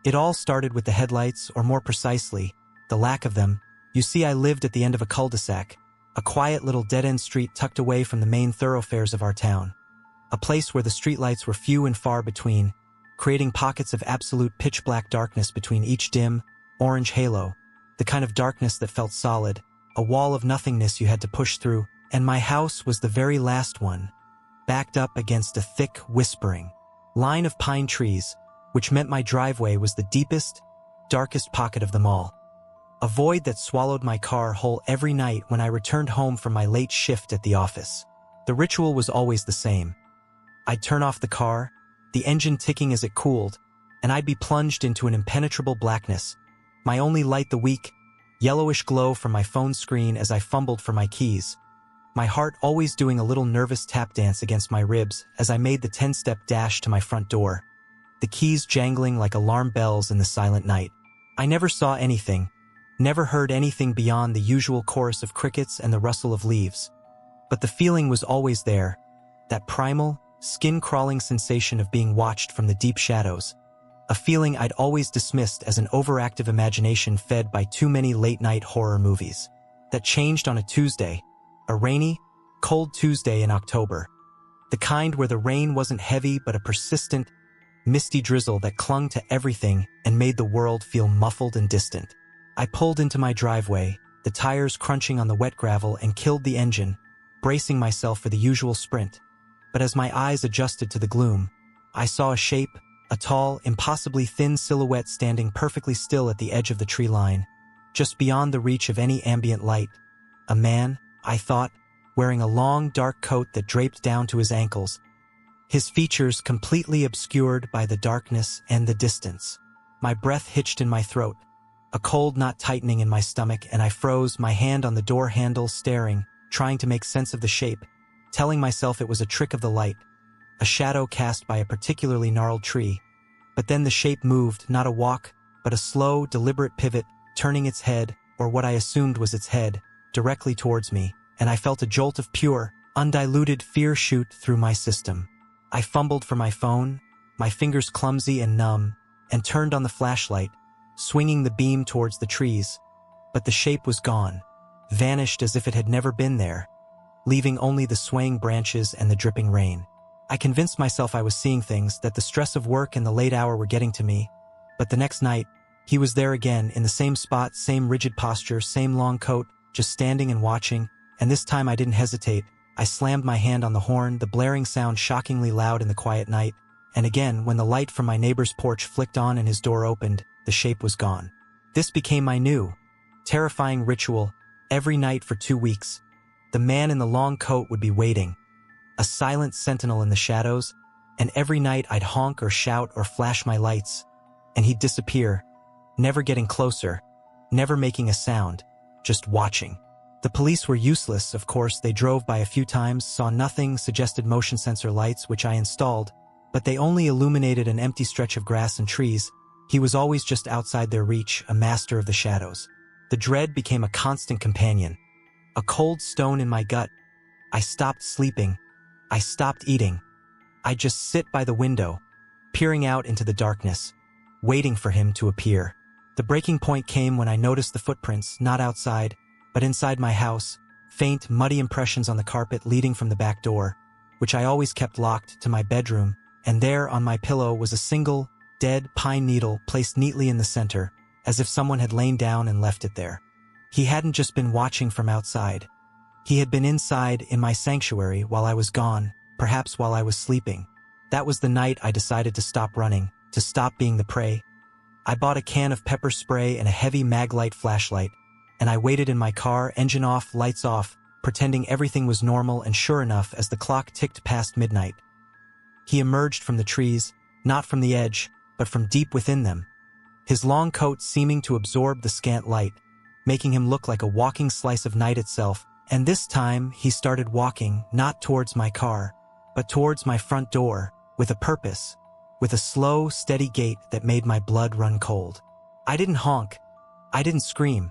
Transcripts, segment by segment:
It all started with the headlights, or more precisely, the lack of them. You see, I lived at the end of a cul-de-sac, a quiet little dead-end street tucked away from the main thoroughfares of our town. A place where the streetlights were few and far between, creating pockets of absolute pitch-black darkness between each dim, orange halo, the kind of darkness that felt solid, a wall of nothingness you had to push through, and my house was the very last one, backed up against a thick, whispering line of pine trees, which meant my driveway was the deepest, darkest pocket of them all. A void that swallowed my car whole every night when I returned home from my late shift at the office. The ritual was always the same. I'd turn off the car, the engine ticking as it cooled, and I'd be plunged into an impenetrable blackness. My only light the weak, yellowish glow from my phone screen as I fumbled for my keys. My heart always doing a little nervous tap dance against my ribs as I made the 10-step dash to my front door, the keys jangling like alarm bells in the silent night. I never saw anything, never heard anything beyond the usual chorus of crickets and the rustle of leaves. But the feeling was always there, that primal, skin-crawling sensation of being watched from the deep shadows, a feeling I'd always dismissed as an overactive imagination fed by too many late-night horror movies. That changed on a Tuesday, a rainy, cold Tuesday in October. The kind where the rain wasn't heavy but a persistent, misty drizzle that clung to everything and made the world feel muffled and distant. I pulled into my driveway, the tires crunching on the wet gravel, and killed the engine, bracing myself for the usual sprint. But as my eyes adjusted to the gloom, I saw a shape, a tall, impossibly thin silhouette standing perfectly still at the edge of the tree line, just beyond the reach of any ambient light. A man, I thought, wearing a long, dark coat that draped down to his ankles, his features completely obscured by the darkness and the distance. My breath hitched in my throat, a cold knot tightening in my stomach, and I froze, my hand on the door handle, staring, trying to make sense of the shape, telling myself it was a trick of the light, a shadow cast by a particularly gnarled tree. But then the shape moved, not a walk, but a slow, deliberate pivot, turning its head, or what I assumed was its head, directly towards me, and I felt a jolt of pure, undiluted fear shoot through my system. I fumbled for my phone, my fingers clumsy and numb, and turned on the flashlight, swinging the beam towards the trees. But the shape was gone, vanished as if it had never been there, leaving only the swaying branches and the dripping rain. I convinced myself I was seeing things, that the stress of work and the late hour were getting to me. But the next night, he was there again, in the same spot, same rigid posture, same long coat, just standing and watching, and this time I didn't hesitate. I slammed my hand on the horn, the blaring sound shockingly loud in the quiet night, and again, when the light from my neighbor's porch flicked on and his door opened, the shape was gone. This became my new, terrifying ritual, every night for 2 weeks. The man in the long coat would be waiting, a silent sentinel in the shadows, and every night I'd honk or shout or flash my lights, and he'd disappear, never getting closer, never making a sound, just watching. The police were useless, of course. They drove by a few times, saw nothing, suggested motion sensor lights, which I installed, but they only illuminated an empty stretch of grass and trees. He was always just outside their reach, a master of the shadows. The dread became a constant companion, a cold stone in my gut. I stopped sleeping. I stopped eating. I'd just sit by the window, peering out into the darkness, waiting for him to appear. The breaking point came when I noticed the footprints, not outside, but inside my house, faint, muddy impressions on the carpet leading from the back door, which I always kept locked, to my bedroom, and there on my pillow was a single, dead pine needle placed neatly in the center, as if someone had lain down and left it there. He hadn't just been watching from outside. He had been inside, in my sanctuary, while I was gone, perhaps while I was sleeping. That was the night I decided to stop running, to stop being the prey. I bought a can of pepper spray and a heavy Maglite flashlight, and I waited in my car, engine off, lights off, pretending everything was normal, and sure enough, as the clock ticked past midnight, he emerged from the trees, not from the edge, but from deep within them, his long coat seeming to absorb the scant light, making him look like a walking slice of night itself. And this time, he started walking, not towards my car, but towards my front door, with a purpose, with a slow, steady gait that made my blood run cold. I didn't honk. I didn't scream.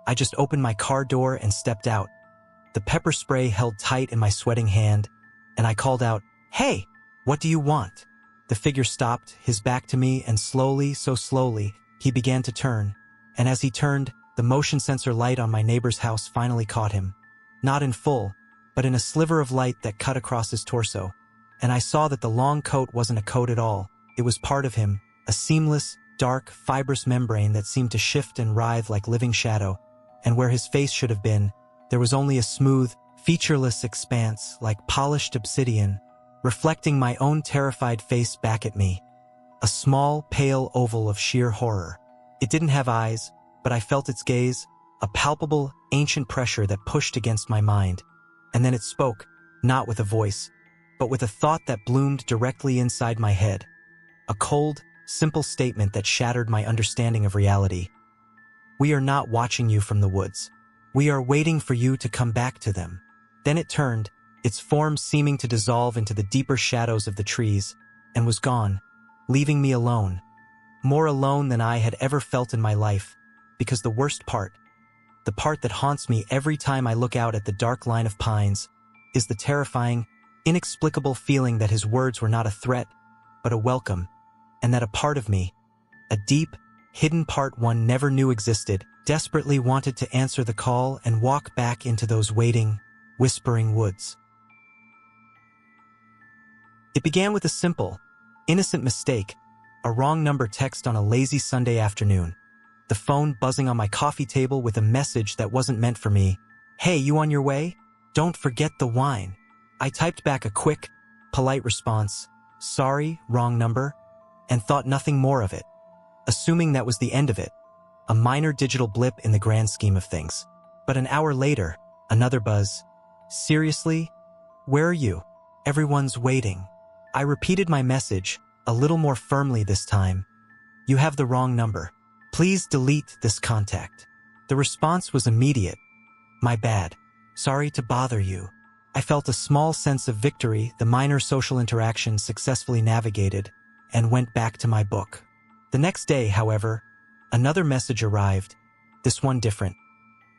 I just opened my car door and stepped out. The pepper spray held tight in my sweating hand, and I called out, "Hey, what do you want?" The figure stopped, his back to me, and slowly, so slowly, he began to turn. And as he turned, the motion sensor light on my neighbor's house finally caught him. Not in full, but in a sliver of light that cut across his torso. And I saw that the long coat wasn't a coat at all. It was part of him, a seamless, dark, fibrous membrane that seemed to shift and writhe like living shadow. And where his face should have been, there was only a smooth, featureless expanse, like polished obsidian, reflecting my own terrified face back at me. A small, pale oval of sheer horror. It didn't have eyes, but I felt its gaze, a palpable, ancient pressure that pushed against my mind. And then it spoke, not with a voice, but with a thought that bloomed directly inside my head. A cold, simple statement that shattered my understanding of reality. We are not watching you from the woods. We are waiting for you to come back to them. Then it turned, its form seeming to dissolve into the deeper shadows of the trees, and was gone, leaving me alone. More alone than I had ever felt in my life, because the worst part, the part that haunts me every time I look out at the dark line of pines, is the terrifying, inexplicable feeling that his words were not a threat, but a welcome, and that a part of me, a deep, hidden part one never knew existed, desperately wanted to answer the call and walk back into those waiting, whispering woods. It began with a simple, innocent mistake, a wrong number text on a lazy Sunday afternoon. The phone buzzing on my coffee table with a message that wasn't meant for me. Hey, you on your way? Don't forget the wine. I typed back a quick, polite response, sorry, wrong number, and thought nothing more of it, assuming that was the end of it, a minor digital blip in the grand scheme of things. But an hour later, another buzz. Seriously? Where are you? Everyone's waiting. I repeated my message, a little more firmly this time. You have the wrong number. Please delete this contact. The response was immediate. My bad. Sorry to bother you. I felt a small sense of victory, the minor social interaction successfully navigated, and went back to my book. The next day, however, another message arrived, this one different.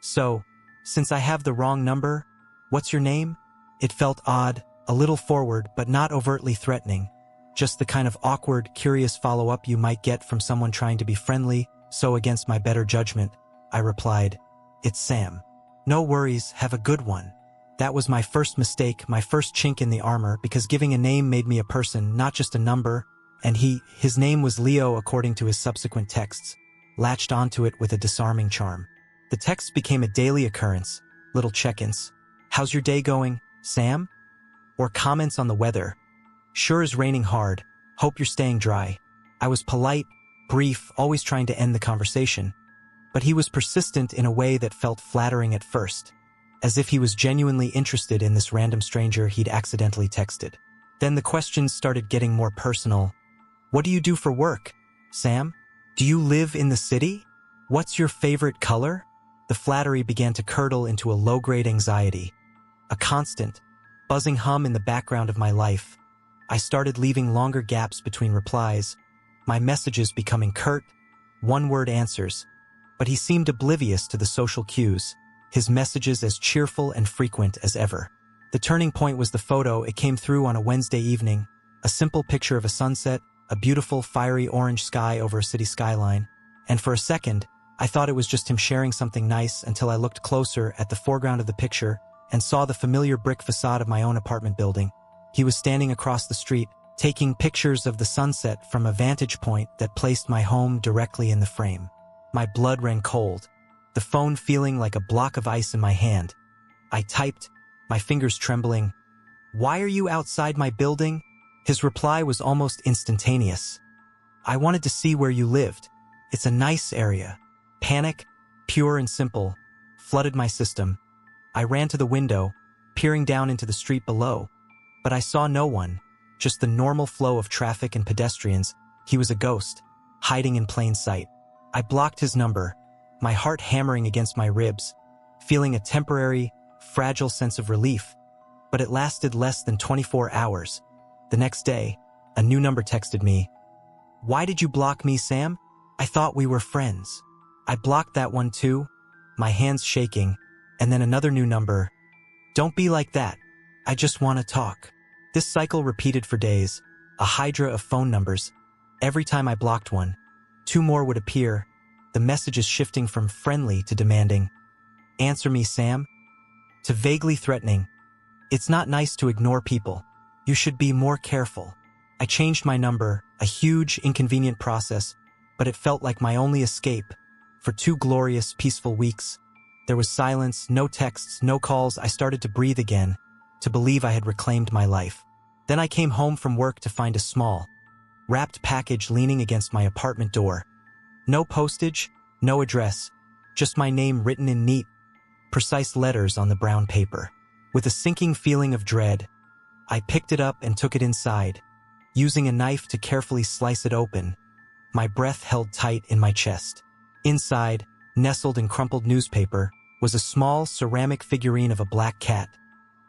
So, since I have the wrong number, what's your name? It felt odd, a little forward, but not overtly threatening. Just the kind of awkward, curious follow-up you might get from someone trying to be friendly, so against my better judgment, I replied, it's Sam. No worries, have a good one. That was my first mistake, my first chink in the armor, because giving a name made me a person, not just a number, and his name was Leo according to his subsequent texts, latched onto it with a disarming charm. The texts became a daily occurrence, little check-ins. How's your day going, Sam? Or comments on the weather. Sure is raining hard, hope you're staying dry. I was polite, brief, always trying to end the conversation. But he was persistent in a way that felt flattering at first, as if he was genuinely interested in this random stranger he'd accidentally texted. Then the questions started getting more personal. What do you do for work, Sam? Do you live in the city? What's your favorite color? The flattery began to curdle into a low-grade anxiety, a constant, buzzing hum in the background of my life. I started leaving longer gaps between replies, my messages becoming curt, one-word answers, but he seemed oblivious to the social cues, his messages as cheerful and frequent as ever. The turning point was the photo. It came through on a Wednesday evening, a simple picture of a sunset, a beautiful fiery orange sky over a city skyline, and for a second, I thought it was just him sharing something nice until I looked closer at the foreground of the picture and saw the familiar brick facade of my own apartment building. He was standing across the street, taking pictures of the sunset from a vantage point that placed my home directly in the frame. My blood ran cold, the phone feeling like a block of ice in my hand. I typed, my fingers trembling, "Why are you outside my building?" His reply was almost instantaneous. "I wanted to see where you lived. It's a nice area." Panic, pure and simple, flooded my system. I ran to the window, peering down into the street below, but I saw no one, just the normal flow of traffic and pedestrians. He was a ghost, hiding in plain sight. I blocked his number, my heart hammering against my ribs, feeling a temporary, fragile sense of relief, but it lasted less than 24 hours. The next day, a new number texted me. "Why did you block me, Sam? I thought we were friends." I blocked that one too, my hands shaking, and then another new number. "Don't be like that. I just want to talk." This cycle repeated for days, a hydra of phone numbers. Every time I blocked one, two more would appear, the messages shifting from friendly to demanding, "Answer me, Sam," to vaguely threatening, "It's not nice to ignore people. You should be more careful." I changed my number, a huge, inconvenient process, but it felt like my only escape. For 2 glorious, peaceful weeks, there was silence, no texts, no calls. I started to breathe again, to believe I had reclaimed my life. Then I came home from work to find a small, wrapped package leaning against my apartment door. No postage, no address, just my name written in neat, precise letters on the brown paper. With a sinking feeling of dread, I picked it up and took it inside, using a knife to carefully slice it open, my breath held tight in my chest. Inside, nestled in crumpled newspaper, was a small ceramic figurine of a black cat,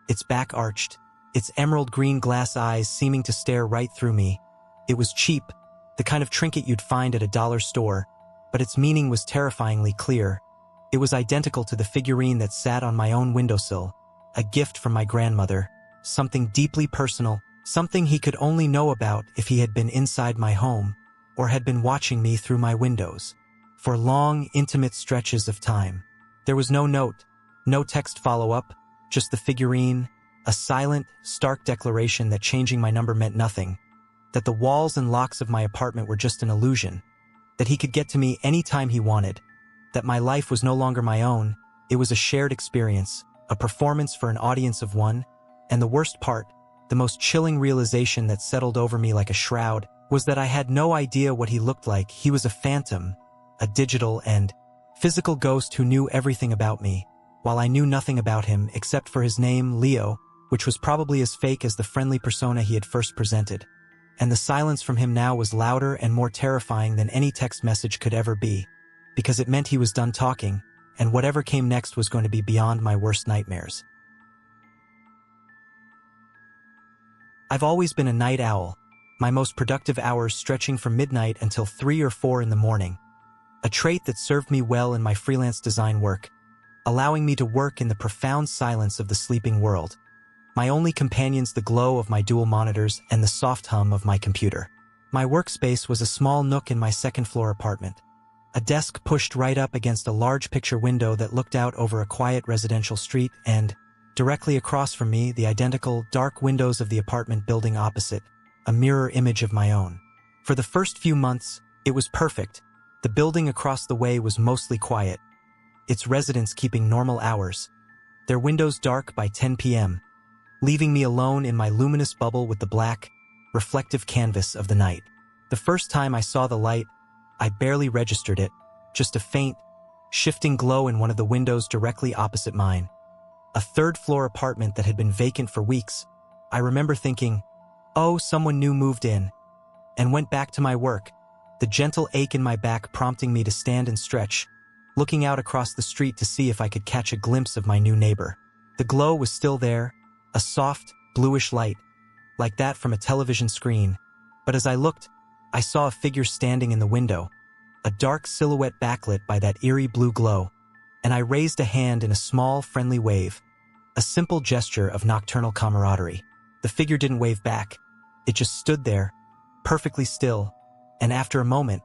its back arched, its emerald green glass eyes seeming to stare right through me. It was cheap, the kind of trinket you'd find at a dollar store, but its meaning was terrifyingly clear. It was identical to the figurine that sat on my own windowsill, a gift from my grandmother, something deeply personal, something he could only know about if he had been inside my home or had been watching me through my windows. For long, intimate stretches of time, there was no note, no text follow-up, just the figurine, a silent, stark declaration that changing my number meant nothing, that the walls and locks of my apartment were just an illusion, that he could get to me anytime he wanted, that my life was no longer my own. It was a shared experience, a performance for an audience of one, and the worst part, the most chilling realization that settled over me like a shroud, was that I had no idea what he looked like. He was a phantom, a digital and physical ghost who knew everything about me, while I knew nothing about him except for his name, Leo, which was probably as fake as the friendly persona he had first presented. And the silence from him now was louder and more terrifying than any text message could ever be, because it meant he was done talking, and whatever came next was going to be beyond my worst nightmares. I've always been a night owl, my most productive hours stretching from midnight until 3 or 4 in the morning, a trait that served me well in my freelance design work, allowing me to work in the profound silence of the sleeping world. My only companions the glow of my dual monitors and the soft hum of my computer. My workspace was a small nook in my second-floor apartment, a desk pushed right up against a large picture window that looked out over a quiet residential street, and, directly across from me, the identical, dark windows of the apartment building opposite, a mirror image of my own. For the first few months, it was perfect. The building across the way was mostly quiet, its residents keeping normal hours, their windows dark by 10 p.m., leaving me alone in my luminous bubble with the black, reflective canvas of the night. The first time I saw the light, I barely registered it, just a faint, shifting glow in one of the windows directly opposite mine. A third-floor apartment that had been vacant for weeks. I remember thinking, "Oh, someone new moved in," and went back to my work, the gentle ache in my back prompting me to stand and stretch, looking out across the street to see if I could catch a glimpse of my new neighbor. The glow was still there, a soft, bluish light, like that from a television screen, but as I looked, I saw a figure standing in the window, a dark silhouette backlit by that eerie blue glow, and I raised a hand in a small, friendly wave, a simple gesture of nocturnal camaraderie. The figure didn't wave back. It just stood there, perfectly still, and after a moment,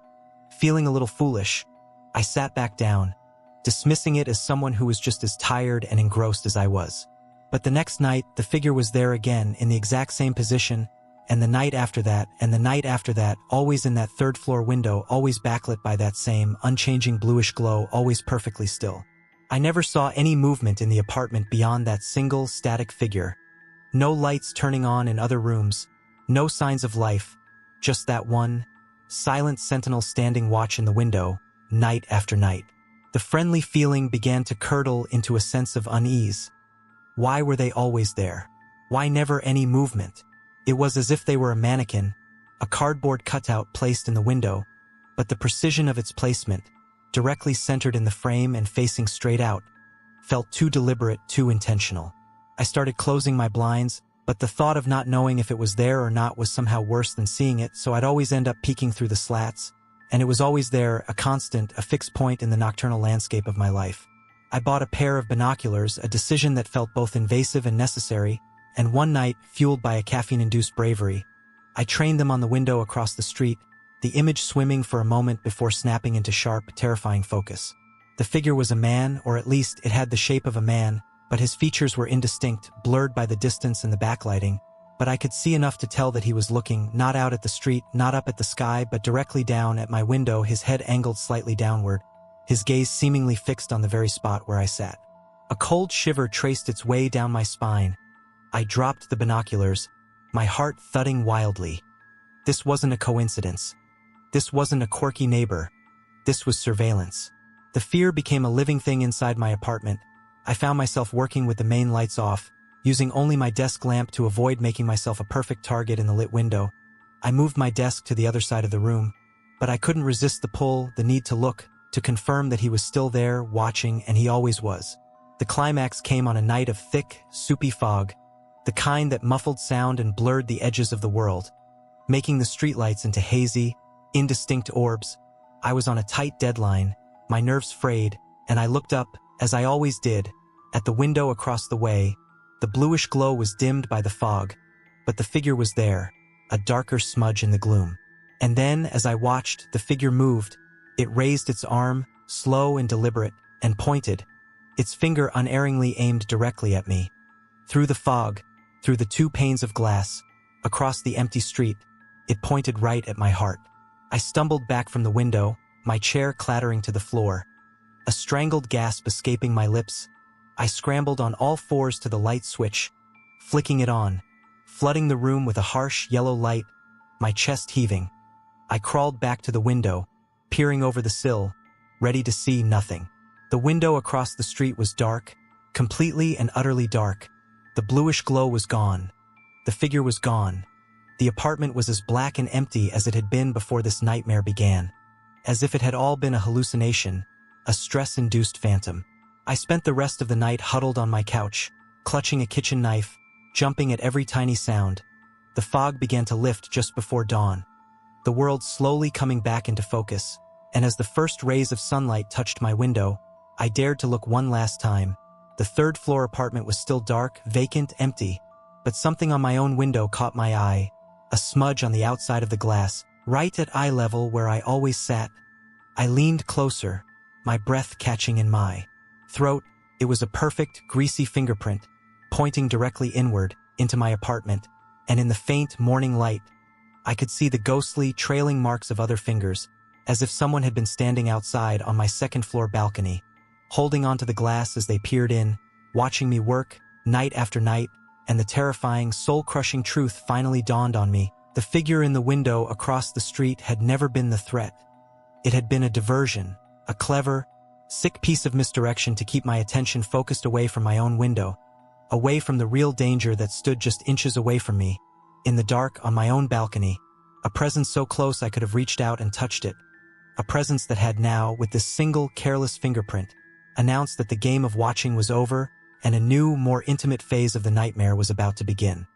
feeling a little foolish, I sat back down, dismissing it as someone who was just as tired and engrossed as I was. But the next night, the figure was there again in the exact same position, and the night after that, and the night after that, always in that third-floor window, always backlit by that same unchanging bluish glow, always perfectly still. I never saw any movement in the apartment beyond that single, static figure. No lights turning on in other rooms, no signs of life, just that one, silent sentinel standing watch in the window, night after night. The friendly feeling began to curdle into a sense of unease. Why were they always there? Why never any movement? It was as if they were a mannequin, a cardboard cutout placed in the window, but the precision of its placement, directly centered in the frame and facing straight out, felt too deliberate, too intentional. I started closing my blinds, but the thought of not knowing if it was there or not was somehow worse than seeing it, so I'd always end up peeking through the slats, and it was always there, a constant, a fixed point in the nocturnal landscape of my life. I bought a pair of binoculars, a decision that felt both invasive and necessary, and one night, fueled by a caffeine-induced bravery, I trained them on the window across the street, the image swimming for a moment before snapping into sharp, terrifying focus. The figure was a man, or at least it had the shape of a man, but his features were indistinct, blurred by the distance and the backlighting, but I could see enough to tell that he was looking, not out at the street, not up at the sky, but directly down at my window, his head angled slightly downward, his gaze seemingly fixed on the very spot where I sat. A cold shiver traced its way down my spine. I dropped the binoculars, my heart thudding wildly. This wasn't a coincidence. This wasn't a quirky neighbor. This was surveillance. The fear became a living thing inside my apartment. I found myself working with the main lights off, using only my desk lamp to avoid making myself a perfect target in the lit window. I moved my desk to the other side of the room, but I couldn't resist the pull, the need to look, to confirm that he was still there, watching, and he always was. The climax came on a night of thick, soupy fog, the kind that muffled sound and blurred the edges of the world, making the streetlights into hazy, indistinct orbs. I was on a tight deadline, my nerves frayed, and I looked up, as I always did, at the window across the way. The bluish glow was dimmed by the fog, but the figure was there, a darker smudge in the gloom. And then, as I watched, the figure moved. It raised its arm, slow and deliberate, and pointed, its finger unerringly aimed directly at me. Through the fog, through the 2 panes of glass, across the empty street, it pointed right at my heart. I stumbled back from the window, my chair clattering to the floor. A strangled gasp escaping my lips, I scrambled on all fours to the light switch, flicking it on, flooding the room with a harsh yellow light, my chest heaving. I crawled back to the window, peering over the sill, ready to see nothing. The window across the street was dark, completely and utterly dark. The bluish glow was gone. The figure was gone. The apartment was as black and empty as it had been before this nightmare began, as if it had all been a hallucination, a stress-induced phantom. I spent the rest of the night huddled on my couch, clutching a kitchen knife, jumping at every tiny sound. The fog began to lift just before dawn, the world slowly coming back into focus, and as the first rays of sunlight touched my window, I dared to look one last time. The third-floor apartment was still dark, vacant, empty, but something on my own window caught my eye, a smudge on the outside of the glass, right at eye level where I always sat. I leaned closer, my breath catching in my throat. It was a perfect, greasy fingerprint, pointing directly inward, into my apartment, and in the faint morning light, I could see the ghostly, trailing marks of other fingers, as if someone had been standing outside on my second-floor balcony, holding onto the glass as they peered in, watching me work, night after night, and the terrifying, soul-crushing truth finally dawned on me. The figure in the window across the street had never been the threat. It had been a diversion, a clever, sick piece of misdirection to keep my attention focused away from my own window, away from the real danger that stood just inches away from me, in the dark on my own balcony, a presence so close I could have reached out and touched it, a presence that had now, with this single, careless fingerprint, announced that the game of watching was over and a new, more intimate phase of the nightmare was about to begin.